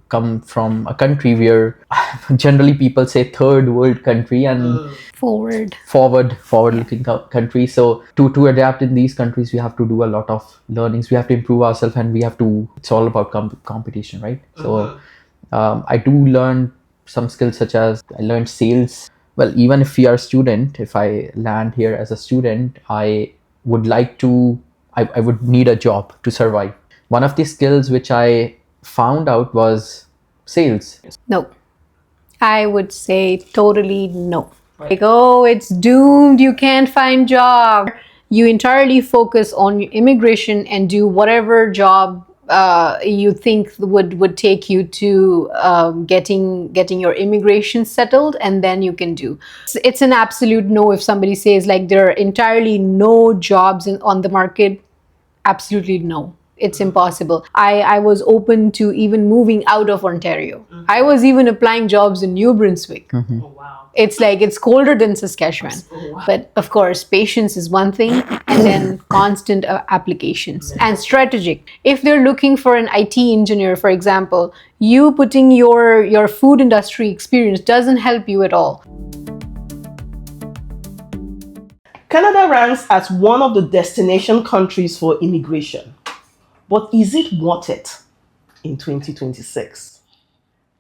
come from a country where generally people say third world country and forward looking country. So to adapt in these countries, we have to do a lot of learnings. We have to improve ourselves, and it's all about competition, right? So I do learn some skills, such as I learned sales. Well, even if we are a student, if I land here as a student, would like to I would need a job to survive. One of the skills which I found out was sales. No, I would say totally no. Like, oh, it's doomed, you can't find job. You entirely focus on immigration and do whatever job you think would take you to getting your immigration settled, and then you can do. It's an absolute no if somebody says like there are entirely no jobs on the market. Absolutely no. It's impossible. I was open to even moving out of Ontario. I was even applying jobs in New Brunswick. Oh, wow. It's like it's colder than Saskatchewan. Oh, wow. But of course, patience is one thing, and then constant applications and strategic. If they're looking for an IT engineer, for example, you putting your food industry experience doesn't help you at all. Canada ranks as one of the destination countries for immigration. But is it worth it in 2026?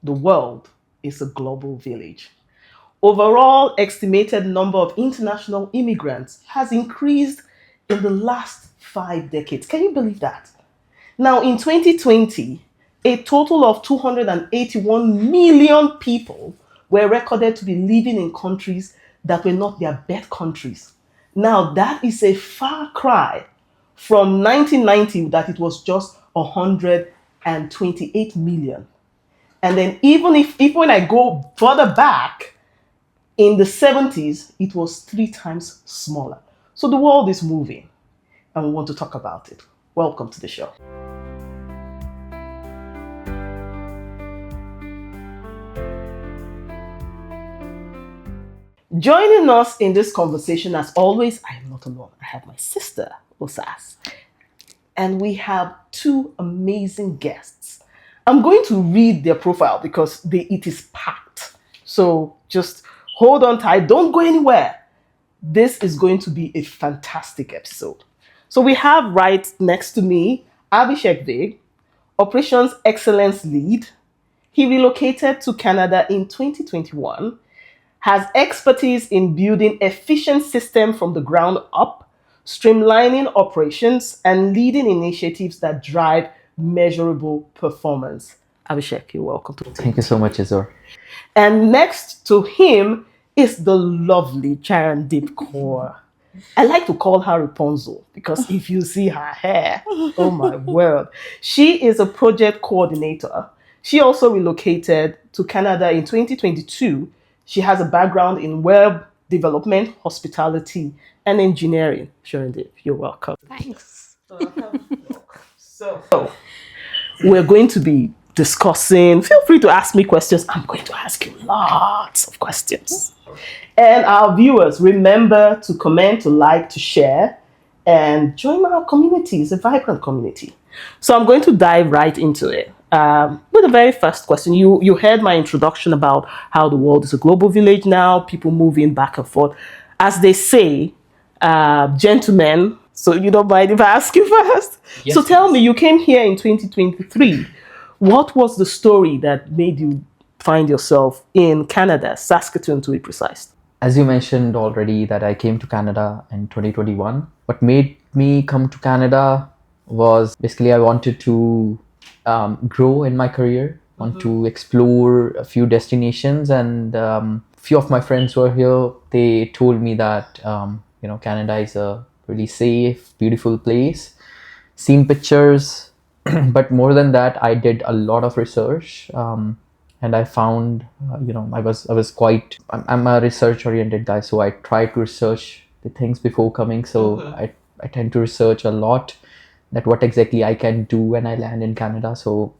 The world is a global village. Overall estimated number of international immigrants has increased in the last 5 decades. Can you believe that? Now, in 2020, a total of 281 million people were recorded to be living in countries that were not their birth countries. Now, that is a far cry from 1990, that it was just 128 million. And then even when I go further back, in the 70s, it was 3 times smaller. So the world is moving, and we want to talk about it. Welcome to the show. Joining us in this conversation, as always, I am not alone. I have my sister, Osas. And we have 2 amazing guests. I'm going to read their profile because it is packed. So just hold on tight. Don't go anywhere. This is going to be a fantastic episode. So we have right next to me, Abhishek Vig, Operations Excellence Lead. He relocated to Canada in 2021, has expertise in building efficient systems from the ground up, streamlining operations, and leading initiatives that drive measurable performance. Abhishek, you're welcome to the Thank you so much, Izor. And next to him is the lovely Charandip Kaur. I like to call her Rapunzel because if you see her hair, oh my word. She is a project coordinator. She also relocated to Canada in 2022. She has a background in web development, hospitality, and engineering. Charandip, you're welcome. Thanks. So we're going to be discussing. Feel free to ask me questions. I'm going to ask you lots of questions. And our viewers, remember to comment, to like, to share, and join our community. It's a vibrant community. So I'm going to dive right into it. With the very first question, you heard my introduction about how the world is a global village now, people moving back and forth. As they say, gentlemen, so you don't mind if I ask you first? Yes, so tell me, you came here in 2023. What was the story that made you find yourself in Canada, Saskatoon to be precise? As you mentioned already, that I came to Canada in 2021. What made me come to Canada was basically I wanted to grow in my career, want to explore a few destinations, and few of my friends were here. They told me that Canada is a really safe, beautiful place. Seen pictures, but more than that, I did a lot of research, and I found I was quite. I'm a research-oriented guy, so I try to research the things before coming. So I tend to research a lot, that what exactly I can do when I land in Canada. So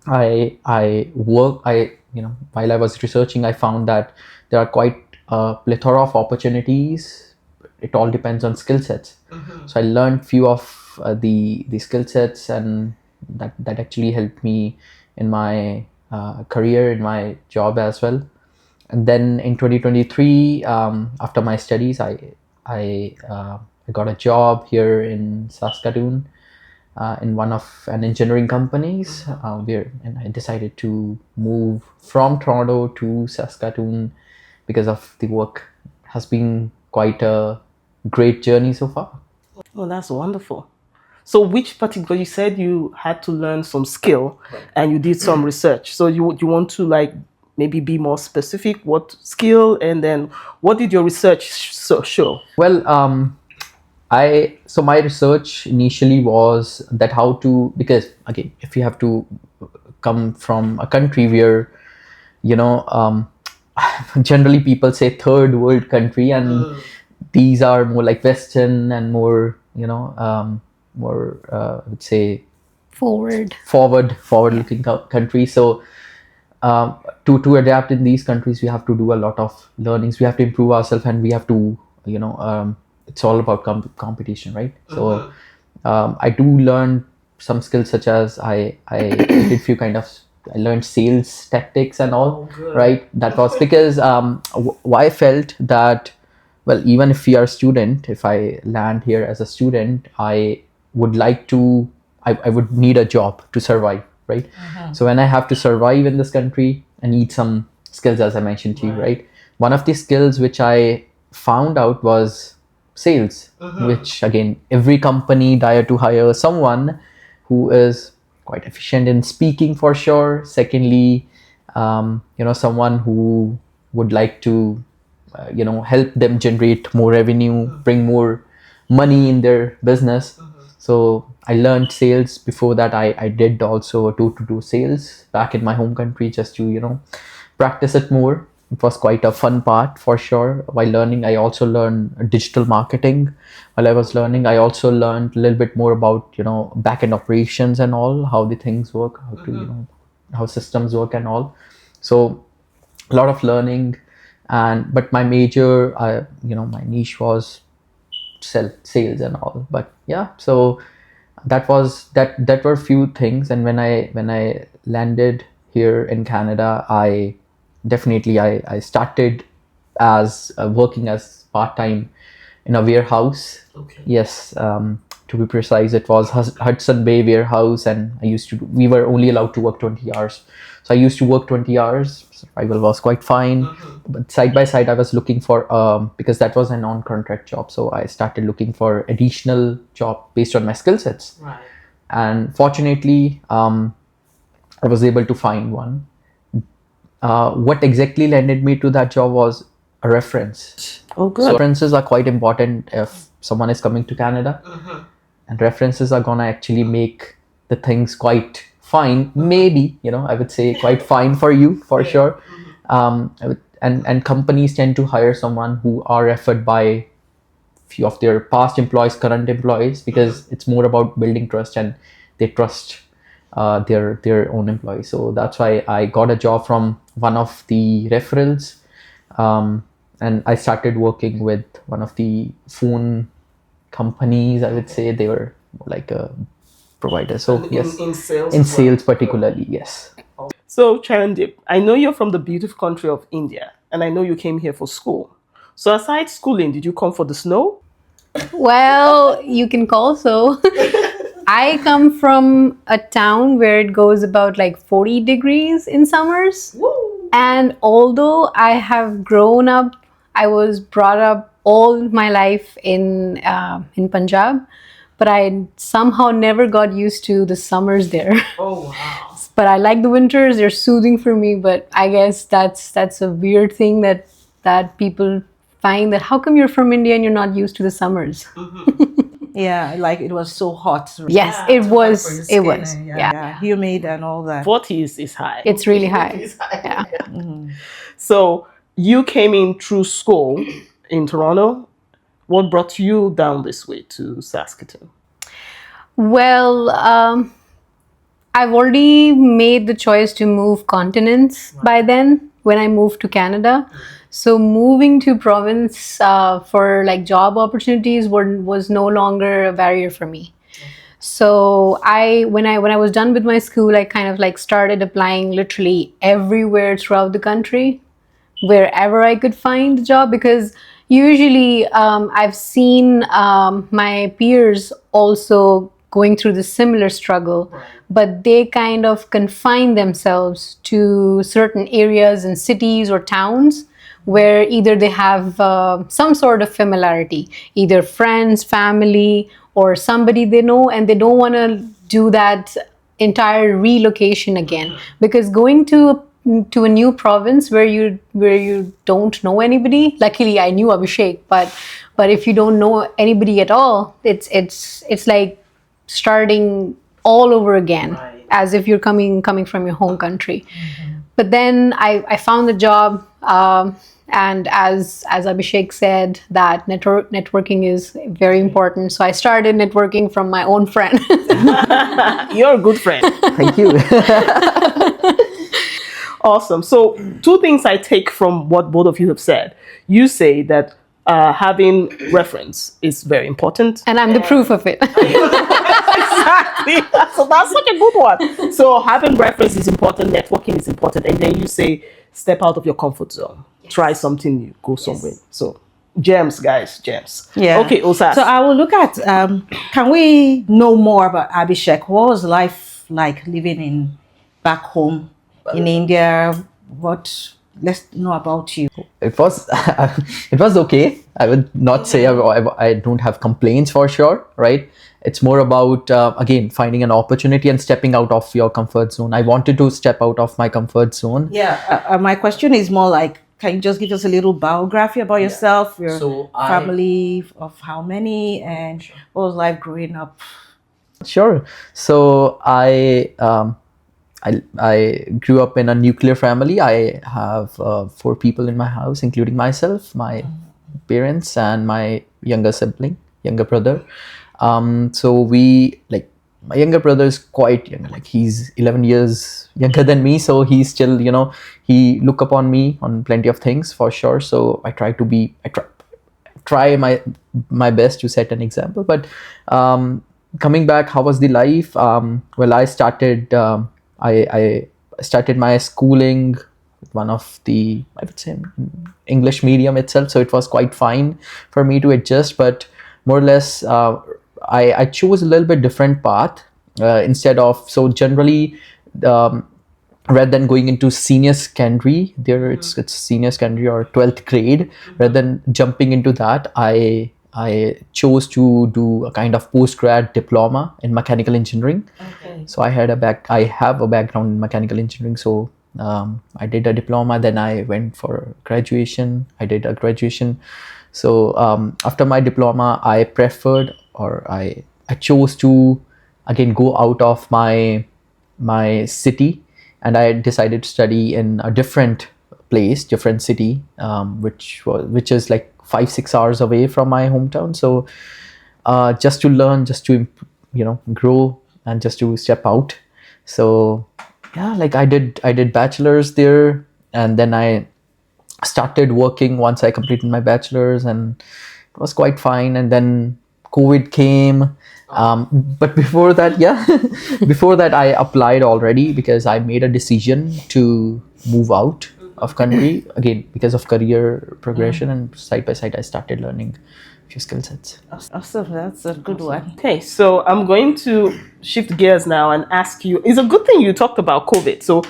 while I was researching, I found that there are quite a plethora of opportunities. It all depends on skill sets. So I learned few of the skill sets, and that actually helped me in my career, in my job as well. And then in 2023, after my studies, I got a job here in Saskatoon, in one of an engineering companies, and I decided to move from Toronto to Saskatoon because of the work. Has been quite a great journey so far. Oh, that's wonderful. So which particular, you said you had to learn some skill and you did some research. So you want to like maybe be more specific, what skill, and then what did your research show? Well, so my research initially was that how to, because again, if you have to come from a country where, you know, generally people say third world country, and these are more like Western and more, you know, more I would say forward looking countries. So to adapt in these countries, we have to do a lot of learnings. We have to improve ourselves, and we have to, you know, it's all about competition, right? So I do learn some skills, such as I did few kind of, I learned sales tactics and all. Right? That was because I felt that, well, even if we are a student, if I land here as a student, I would like to, I would need a job to survive, right? So when I have to survive in this country, I need some skills, as I mentioned to you, right? One of the skills which I found out was sales, which again, every company desire to hire someone who is quite efficient in speaking, for sure. Secondly, you know, someone who would like to, you know, help them generate more revenue, bring more money in their business. So I learned sales. Before that, I did also door-to-door sales back in my home country, just to, you know, practice it more. It was quite a fun part, for sure. While learning, I also learned digital marketing. While I was learning, I also learned a little bit more about, you know, back-end operations and all, how the things work, how to, you know, how systems work and all. So a lot of learning. But my major, you know, my niche was sales and all. But yeah, so that were few things. And when I landed here in Canada, I started as working as part-time in a warehouse. Yes, to be precise, it was Hudson Bay warehouse, and we were only allowed to work 20 hours. So I used to work 20 hours. Survival was quite fine. But side by side, I was looking for, because that was a non-contract job. So I started looking for additional job based on my skill sets. Right. And fortunately, I was able to find one. What exactly landed me to that job was a reference. Oh, good. So references are quite important if someone is coming to Canada. And references are gonna actually make the things quite fine. Maybe, you know, I would say quite fine for you, for sure. And companies tend to hire someone who are referred by few of their past employees, current employees, because it's more about building trust, and they trust their own employees. So that's why I got a job from one of the referrals, and I started working with one of the phone companies. I would say they were like a provider. So yes, in sales particularly, yes. So Charandip, I know you're from the beautiful country of India, and I know you came here for school. So aside schooling, did you come for the snow? Well, you can call so. I come from a town where it goes about like 40 degrees in summers. Woo. And although I have grown up, I was brought up all my life in Punjab, but I somehow never got used to the summers there. Oh, wow. But I like the winters; they're soothing for me. But I guess that's a weird thing that people find, that how come you're from India and you're not used to the summers? Yeah, like it was so hot. Yes, Yeah, it too hot was. for your It skin was. and Yeah. humid and all that. 40 is high. It's really high. It's high. Yeah. So you came in through school in Toronto. What brought you down this way to Saskatoon? Well, I've already made the choice to move continents by then when I moved to Canada. So moving to province for like job opportunities was no longer a barrier for me. So when I was done with my school, I kind of like started applying literally everywhere throughout the country, wherever I could find a job, because usually I've seen my peers also going through the similar struggle, but they kind of confine themselves to certain areas and cities or towns where either they have some sort of familiarity, either friends, family, or somebody they know, and they don't want to do that entire relocation again, because going to a new province where you don't know anybody. Luckily, I knew Abhishek, but if you don't know anybody at all, it's like starting all over again, as if you're coming from your home country. But then I found the job, and as Abhishek said, that networking is very important. So I started networking from my own friend. You're a good friend. Thank you. Awesome. So, two things I take from what both of you have said. You say that having reference is very important. And I'm the proof of it. Exactly. So that's such a good one. So having reference is important, networking is important, and then you say step out of your comfort zone. Yes. Try something new, go somewhere. So gems, guys, gems. Yeah. Okay, Osas. So I will look at, can we know more about Abhishek? What was life like living back home in India? Let's know about you. It was it was okay. I would not say I don't have complaints for sure, right? It's more about again finding an opportunity and stepping out of your comfort zone. I wanted to step out of my comfort zone. Yeah. My question is more like, can you just give us a little biography about yourself, your family of how many, and what was life growing up? Sure. So I grew up in a nuclear family. I have 4 people in my house, including myself, my parents, and my younger brother. So my younger brother is quite young, like he's 11 years younger than me. So he's still, he look upon me on plenty of things for sure. So I try my best to set an example. But coming back, how was the life? Well, I started my schooling with one of the, I would say, English medium itself. So it was quite fine for me to adjust, but more or less, I chose a little bit different path instead of, so generally, rather than going into senior secondary, it's senior secondary or 12th grade, rather than jumping into that, I chose to do a kind of post-grad diploma in mechanical engineering. Okay. So I have a background in mechanical engineering. So I did a diploma, then I went for graduation. I did a graduation. So after my diploma, I chose to again go out of my city, and I decided to study in a different city, which is like 5-6 hours away from my hometown. So just to learn, just to grow, and just to step out. So yeah, like I did bachelor's there, and then I started working once I completed my bachelor's, and it was quite fine. And then COVID came. But before that, before that I applied already, because I made a decision to move out of country again because of career progression, and side by side I started learning a few skill sets. Awesome, that's a good one. Okay, so I'm going to shift gears now and ask you, it's a good thing you talked about COVID. So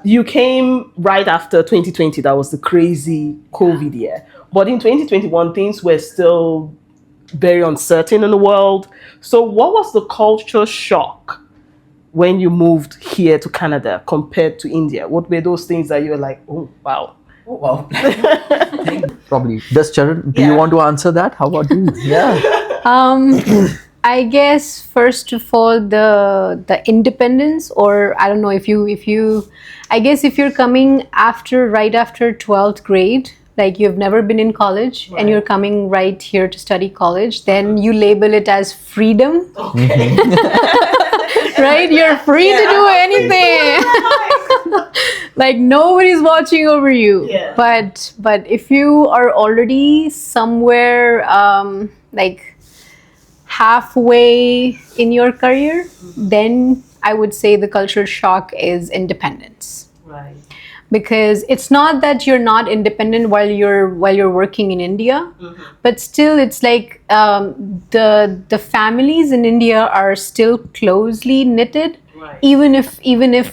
you came right after 2020, that was the crazy COVID year. But in 2021, things were still very uncertain in the world. So what was the culture shock when you moved here to Canada compared to India? What were those things that you were like, oh, wow? Oh, wow. Probably. Does Charan, do you want to answer that? How about you? Yeah. I guess first of all, the independence, or I don't know if you I guess if you're coming right after 12th grade, like you've never been in college, and you're coming right here to study college, then you label it as freedom. Okay. Right? You're free to do anything. Like nobody's watching over you. Yeah. But if you are already somewhere like halfway in your career, then I would say the cultural shock is independence. Right. Because it's not that you're not independent while you're working in India, but still it's like the families in India are still closely knitted. Right. Even if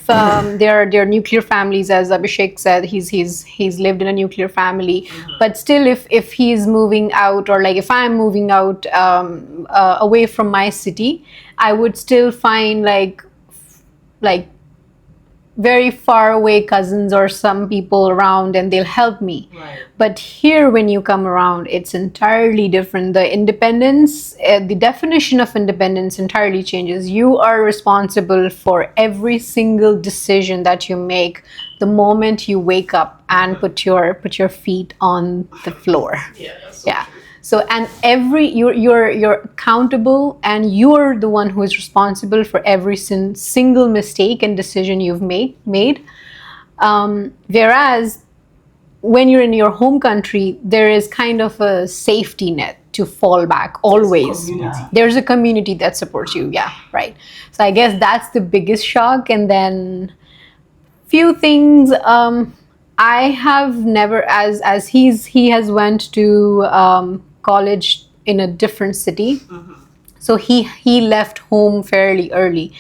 they're nuclear families, as Abhishek said, he's lived in a nuclear family, but still if he's moving out, or like if I'm moving out away from my city, I would still find like very far away cousins or some people around, and they'll help me. Right. But here, when you come around, it's entirely different. The independence, the definition of independence entirely changes. You are responsible for every single decision that you make the moment you wake up and put your feet on the floor. Yeah. That's Yeah. So, and you're accountable, and you're the one who is responsible for every single mistake and decision you've made. Whereas when you're in your home country, there is kind of a safety net to fall back always. Community. There's a community that supports you. Yeah, right. So I guess that's the biggest shock. And then few things, I have never, as he has went to college in a different city, so he left home fairly early.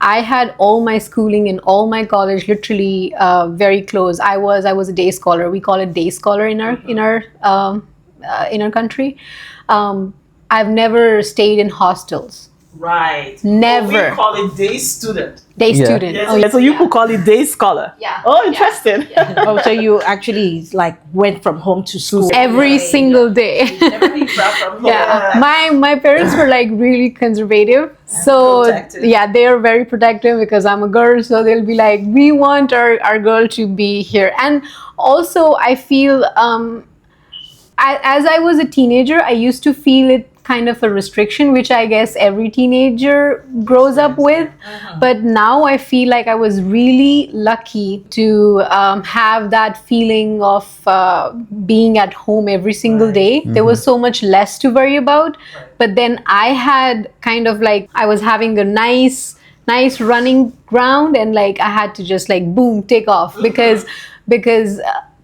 I had all my schooling and all my college literally very close. I was a day scholar. We call it day scholar in our country. I've never stayed in hostels. Right. Never. We call it day student. Day Yeah. student. Yes. Oh, So you could call it day scholar. Yeah. Oh, interesting. Oh, so you actually like went from home to school. every single day. Everything from home. Yeah, my parents were like really conservative, so protective. yeah, they are very protective because I'm a girl, so they'll be like, we want our girl to be here. And also I feel as I was a teenager, I used to feel it kind of a restriction, which I guess every teenager grows up with. But now I feel like I was really lucky to have that feeling of being at home every single day. There was so much less to worry about. But then I had kind of like, I was having a nice running ground, and like I had to just like boom, take off, because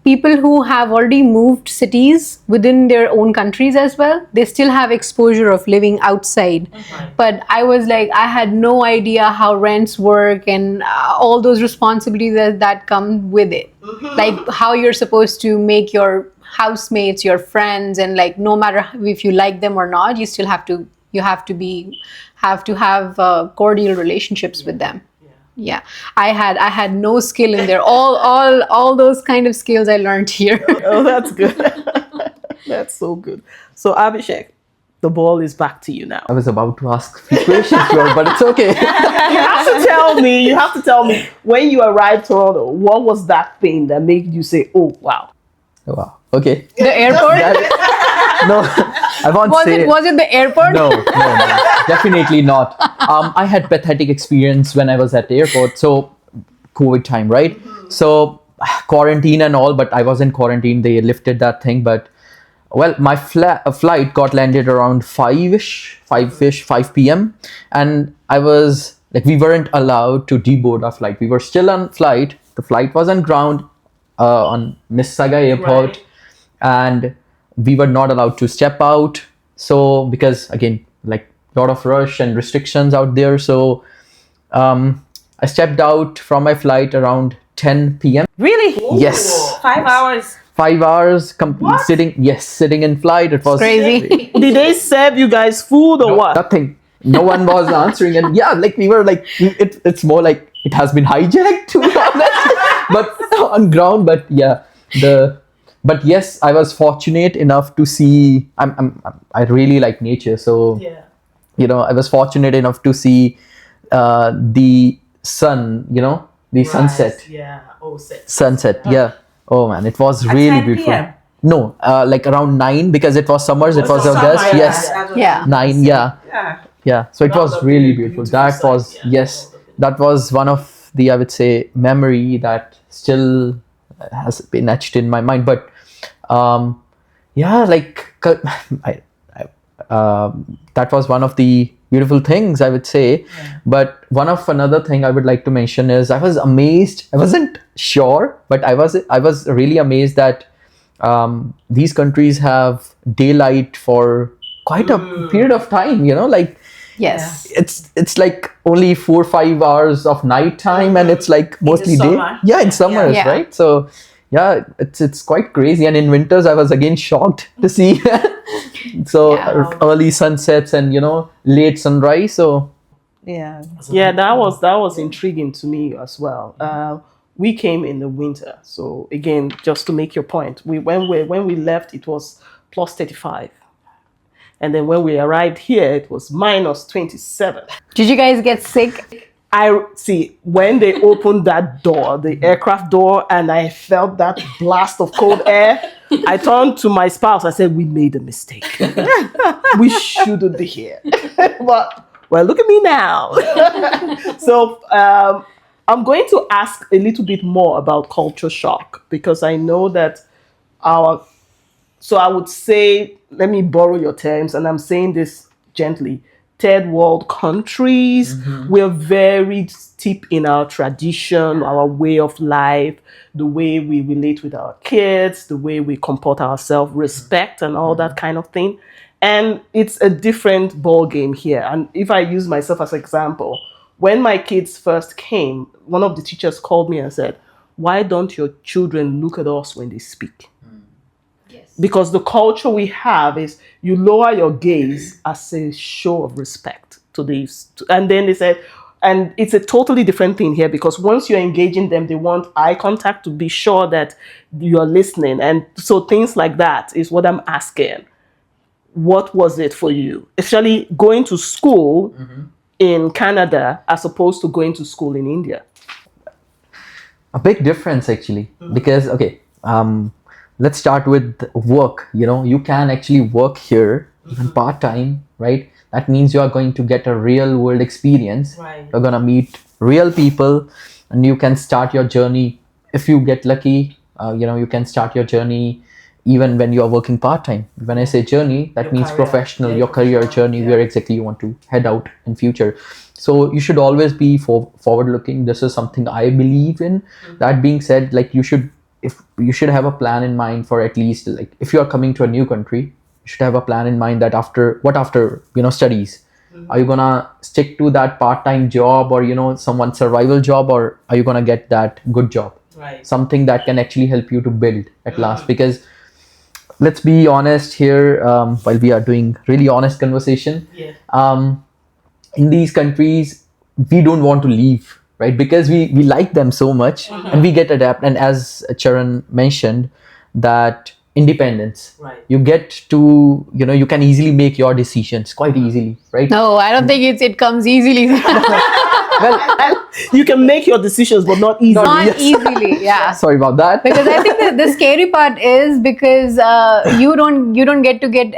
people who have already moved cities within their own countries as well, they still have exposure of living outside. But I was like, I had no idea how rents work and all those responsibilities that come with it. Like how you're supposed to make your housemates, your friends, and like no matter if you like them or not, you still have to have cordial relationships with them. Yeah, I had no skill in there. All those kind of skills I learned here. Oh, that's good. That's so good. So Abhishek, the ball is back to you now. I was about to ask a few questions, but it's okay. You have to tell me when you arrived Toronto, what was that thing that made you say, "Oh, wow"? Wow. Okay. The airport? No, I won't say. Was it the airport? No, definitely not. I had pathetic experience when I was at the airport. So, COVID time, right? So, quarantine and all, but I was in quarantine. They lifted that thing. But, well, my flight got landed around 5 p.m. And I was, like, we weren't allowed to deboard our flight. We were still on flight. The flight was on ground on Mississauga Airport. Right. And we were not allowed to step out. So, because, again, like, lot of rush and restrictions out there. So I stepped out from my flight around 10 p.m. Really? Yes. 5 hours. 5 hours sitting in flight. It was Crazy. Did they serve you guys food or what? nothing. No one was answering, and yeah, like we were like, it's more like it has been hijacked, to be honest. But on ground. But yeah, but yes, I was fortunate enough to see. I really like nature, so Yeah. you know, I was fortunate enough to see the sun. You know, the sunset. Yeah. Oh, Sunset. Yeah. Oh man, it was At really 10 beautiful. PM? No, like around 9, because it was summers. It was summer, August. yeah. Yes. Yeah. 9. Yeah. Yeah. Yeah. So it All was the really beautiful beautiful. That was sights, yeah. yes. That was one of the, I would say, memory that still has been etched in my mind. But yeah, like I that was one of the beautiful things, I would say. But another thing I would like to mention is I was amazed. I wasn't sure, but I was really amazed that these countries have daylight for quite a period of time. Like Yes. it's like only 4 or 5 hours of night time, and it's like mostly day. summer. Yeah, in summers, Yeah. right? So yeah, it's quite crazy. And in winters, I was again shocked to see so Yeah. early sunsets and late sunrise. So Yeah. Yeah, that was intriguing to me as well. We came in the winter, so again, just to make your point, when we left, it was plus 35, and then when we arrived here, it was minus 27. Did you guys get sick? I see when they opened that door, the aircraft door, and I felt that blast of cold air. I turned to my spouse. I said, "We made a mistake. We shouldn't be here." But well, look at me now. So I'm going to ask a little bit more about culture shock, because I know that so I would say, let me borrow your terms, and I'm saying this gently. Third world countries, we're very steep in our tradition, our way of life, the way we relate with our kids, the way we comport ourselves, respect and all that kind of thing. And it's a different ball game here. And if I use myself as an example, when my kids first came, one of the teachers called me and said, "Why don't your children look at us when they speak?" Because the culture we have is you lower your gaze as a show of respect to these. And then they said, and it's a totally different thing here, because once you're engaging them, they want eye contact to be sure that you're listening. And so things like that is what I'm asking. What was it for you? Especially going to school in Canada as opposed to going to school in India. a big difference actually, because okay, let's start with work. You can actually work here even part-time, right? That means you are going to get a real world experience. Right. You're gonna meet real people, and you can start your journey if you get lucky. You can start your journey even when you are working part-time. When I say journey, that Your means career. professional, Yeah, your career professional, journey, yeah. where exactly you want to head out in future. So you should always be forward-looking. This is something I believe in. That being said, like you should have a plan in mind for at least, like if you are coming to a new country, you should have a plan in mind that after studies, are you gonna stick to that part-time job or someone's survival job, or are you gonna get that good job, Right. something that can actually help you to build at last? Because let's be honest here, while we are doing really honest conversation, Yeah. in these countries we don't want to leave, right? Because we like them so much, and we get adapt. And as Charan mentioned, that independence, Right. you get to you can easily make your decisions quite easily, right? No, I don't think it comes easily. You can make your decisions, but not easily. Not easily, yeah. Sorry about that. Because I think that the scary part is because you don't get to get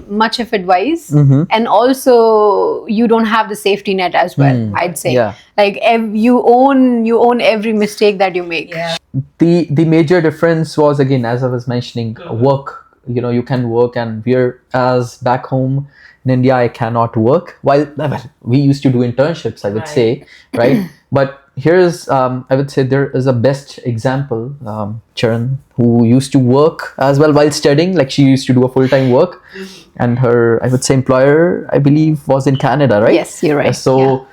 much of advice, and also you don't have the safety net as well. I'd say, Yeah. like you own every mistake that you make. Yeah. The major difference was, again, as I was mentioning, work. You can work, and whereas back home in India I cannot work. Well, we used to do internships, I would Right. say, right? But here's I would say there is a best example, Charan, who used to work as well while studying. Like she used to do a full-time work, and her, I would say, employer, I believe, was in Canada, right? Yes, you're right. So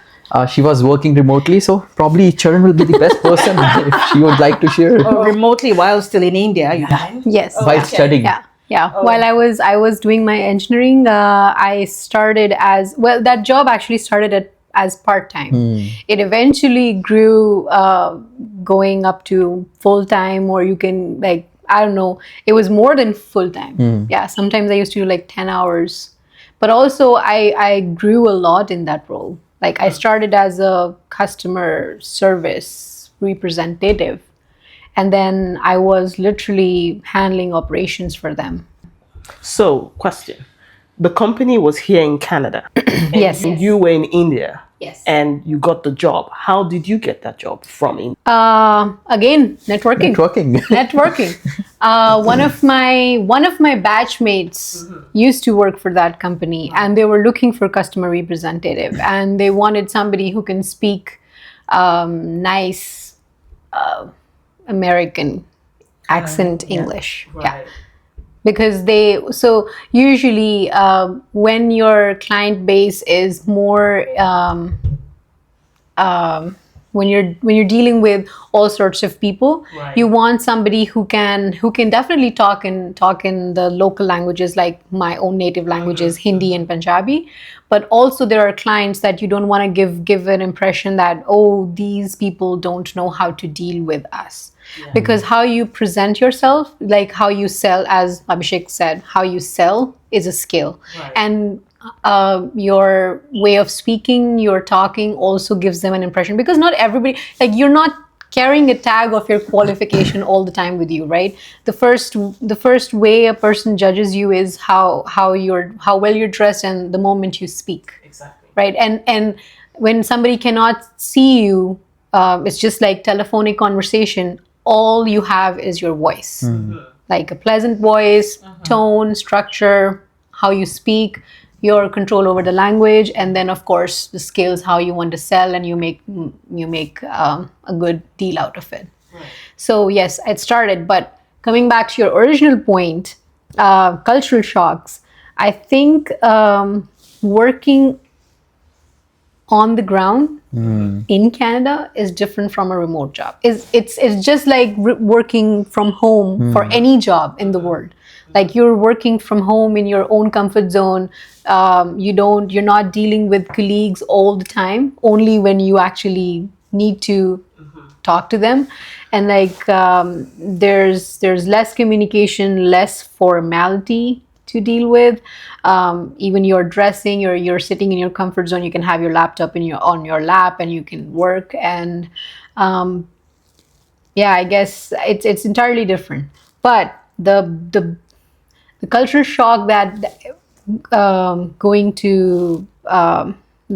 she was working remotely, so probably Charan will be the best person if she would like to share Remotely while still in India, you mean? Yes. while okay. studying. Yeah. While I was doing my engineering, I started as well. That job actually started as part time. It eventually grew, going up to full time, or you can, like, I don't know. It was more than full time. Yeah. Sometimes I used to do like 10 hours, but also I grew a lot in that role. Like I started as a customer service representative. And then I was literally handling operations for them. So, question. The company was here in Canada. Yes. And you were in India. Yes. And you got the job. How did you get that job from India? Again, networking. Networking. Networking. One of my batchmates used to work for that company, and they were looking for customer representative, and they wanted somebody who can speak nice American accent English. Yeah. Right. Because usually when your client base is more when you're dealing with all sorts of people, Right. you want somebody who can definitely talk in the local languages, like my own native languages, Hindi and Punjabi. But also there are clients that you don't want to give an impression that, oh, these people don't know how to deal with us. Because how you present yourself, like how you sell, as Abhishek said, how you sell is a skill. Right. And your way of speaking, your talking also gives them an impression, because not everybody, like, you're not carrying a tag of your qualification all the time with you, right? The first way a person judges you is how well you're dressed and the moment you speak. Exactly. Right? And when somebody cannot see you, it's just like telephonic conversation. All you have is your voice, like a pleasant voice, tone, structure, how you speak, your control over the language, and then of course the skills, how you want to sell, and you make a good deal out of it. Right. So yes, it started. But coming back to your original point, cultural shocks. I think working on the ground in Canada is different from a remote job. It's just like working from home for any job in the world. Like, you're working from home in your own comfort zone. You're not dealing with colleagues all the time, only when you actually need to talk to them. And like, there's less communication, less formality to deal with. Even your dressing, you're sitting in your comfort zone. You can have your laptop on your lap, and you can work. And I guess it's entirely different. But the cultural shock that going to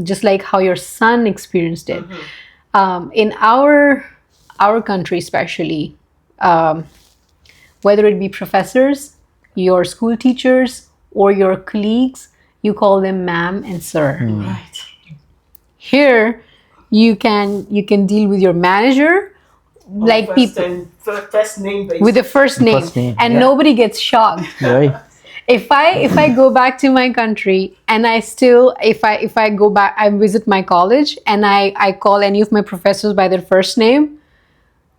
just like how your son experienced it in our country, especially, whether it be professors, your school teachers, or your colleagues, you call them ma'am and sir. Right. Here, you can deal with your manager, like First name basis. with the first name, and nobody gets shocked. Right. If I go back to my country, and if I go back, I visit my college, and I call any of my professors by their first name,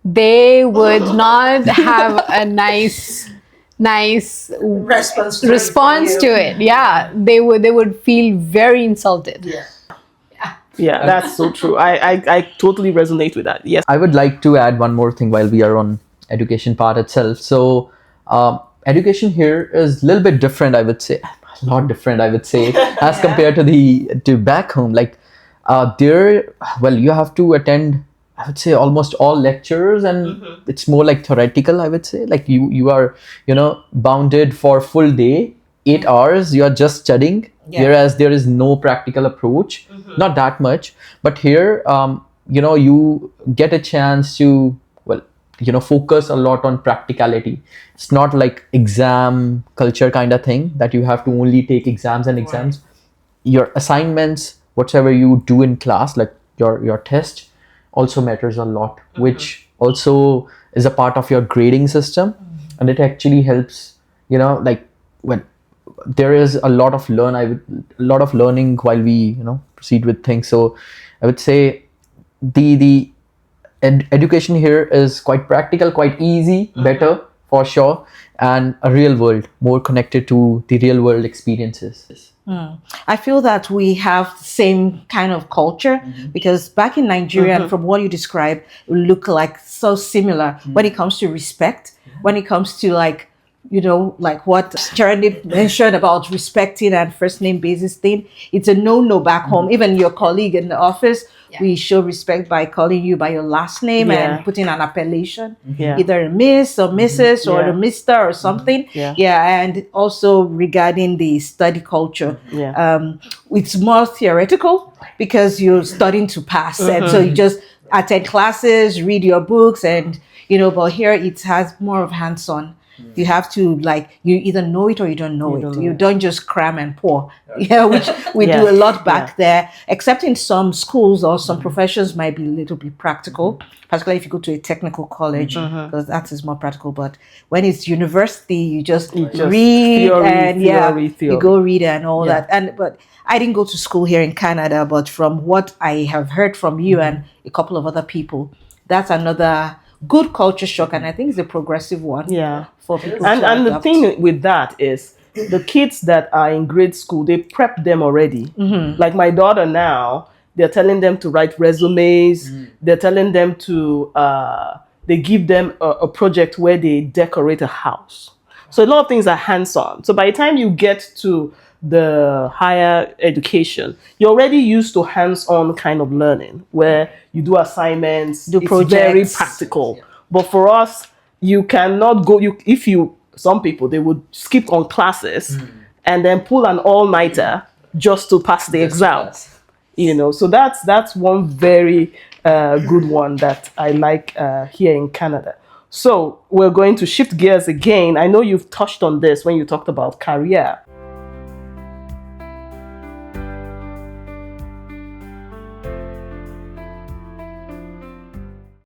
they would not have a nice response to it. Yeah, they would feel very insulted. Yeah, that's so true. I totally resonate with that. Yes. I would like to add one more thing while we are on education part itself. So education here is a little bit different, I would say. A lot different, I would say, as compared to back home. Like there, well, you have to attend, I would say, almost all lectures, and it's more like theoretical, I would say. Like you are, bounded for full day, 8 hours, you are just studying. Yeah. Whereas there is no practical approach, not that much. But here, you get a chance to, focus a lot on practicality. It's not like exam culture kind of thing that you have to only take exams and exams. Right. Your assignments, whatever you do in class, like your test, also matters a lot, which also is a part of your grading system. And it actually helps, when there is a lot of learning while we proceed with things. So I would say the education here is quite practical, quite easy, better for sure, and a real world, more connected to the real world experiences. I feel that we have the same kind of culture, because back in Nigeria, and from what you described, it look like so similar when it comes to respect, when it comes to like what Charity mentioned about respecting and first name basis thing. It's a no back home. Even your colleague in the office, we show respect by calling you by your last name and putting an appellation, either a Miss or Mrs. or a Mister or something. And also regarding the study culture, it's more theoretical because you're studying to pass, and so you just attend classes, read your books, and but here it has more of hands-on. You have to you either know it or you don't know it. You don't just cram and pour. Yeah, which we do a lot back there, except in some schools or some professions might be a little bit practical, particularly if you go to a technical college, because that is more practical. But when it's university, you just read theory. You go read and all that. But I didn't go to school here in Canada, but from what I have heard from you and a couple of other people, that's another good culture shock, and I think it's a progressive one. Yeah, for people. And the thing with that is the kids that are in grade school, they prep them already. Like my daughter now, they're telling them to write resumes. They're telling them to they give them a project where they decorate a house. So a lot of things are hands-on. So by the time you get to the higher education, you're already used to hands-on kind of learning where you do assignments, do projects. It's very practical. But for us, you cannot go. Some people, they would skip on classes and then pull an all-nighter just to pass the exam. So that's one very good one that I like here in Canada. So we're going to shift gears again. I know you've touched on this when you talked about career.